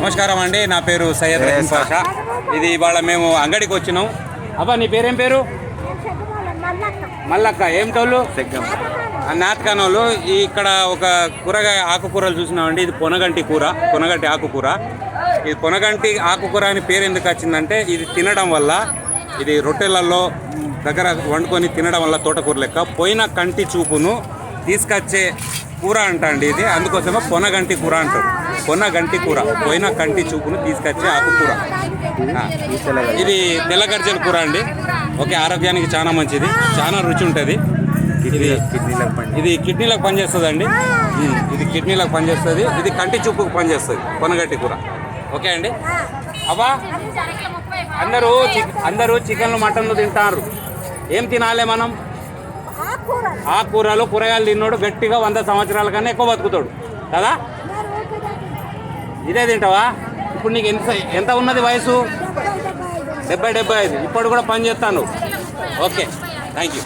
నమస్కారం అండి, నా పేరు సయ్యద్ రహీం పాషా. ఇది ఇవాళ మేము అంగడికి వచ్చినాం. అబ్బా, నీ పేరేం పేరు? మల్లక్క. ఏం తోళ్ళు? నాతకానోళ్ళు. ఇక్కడ ఒక కూరగాయ ఆకుకూరలు చూసినామండి. ఇది పొనగంటి కూర, పొనగంటి ఆకుకూర. ఇది పొనగంటి ఆకుకూర అని పేరు ఎందుకు వచ్చిందంటే, ఇది తినడం వల్ల, ఇది రొట్టెలలో దగ్గర వండుకొని తినడం వల్ల తోటకూర లెక్క పోయిన కంటి చూపును తీసుకొచ్చే కూర అంట అండి ఇది. అందుకోసమే పొనగంటి కూర అంటారు. పొనగంటి కూర, పోయిన కంటి చూపును తీసుకొచ్చే ఆకుకూర. ఇది తెల్లగర్జల కూర అండి. ఓకే, ఆరోగ్యానికి చాలా మంచిది, చాలా రుచి ఉంటుంది. ఇది కిడ్నీలకు పనిచేస్తుంది అండి. ఇది కిడ్నీలకు పనిచేస్తుంది. ఇది కంటి చూపుకు పనిచేస్తుంది పొనగంటి కూర. ఓకే అండి. అబ్బా, అందరూ చికెన్లు మటన్లు తింటారు. ఏం తినాలి మనం? ఆకుకూరలు, కూరగాయలు తిన్నాడు గట్టిగా 100 సంవత్సరాల కన్నా ఎక్కువ బతుకుతాడు కదా. ఇదే తింటావా? ఇప్పుడు నీకు ఎంత ఉన్నది వయసు? 70-75. ఇప్పుడు కూడా పని చేస్తాను. Okay, thank you.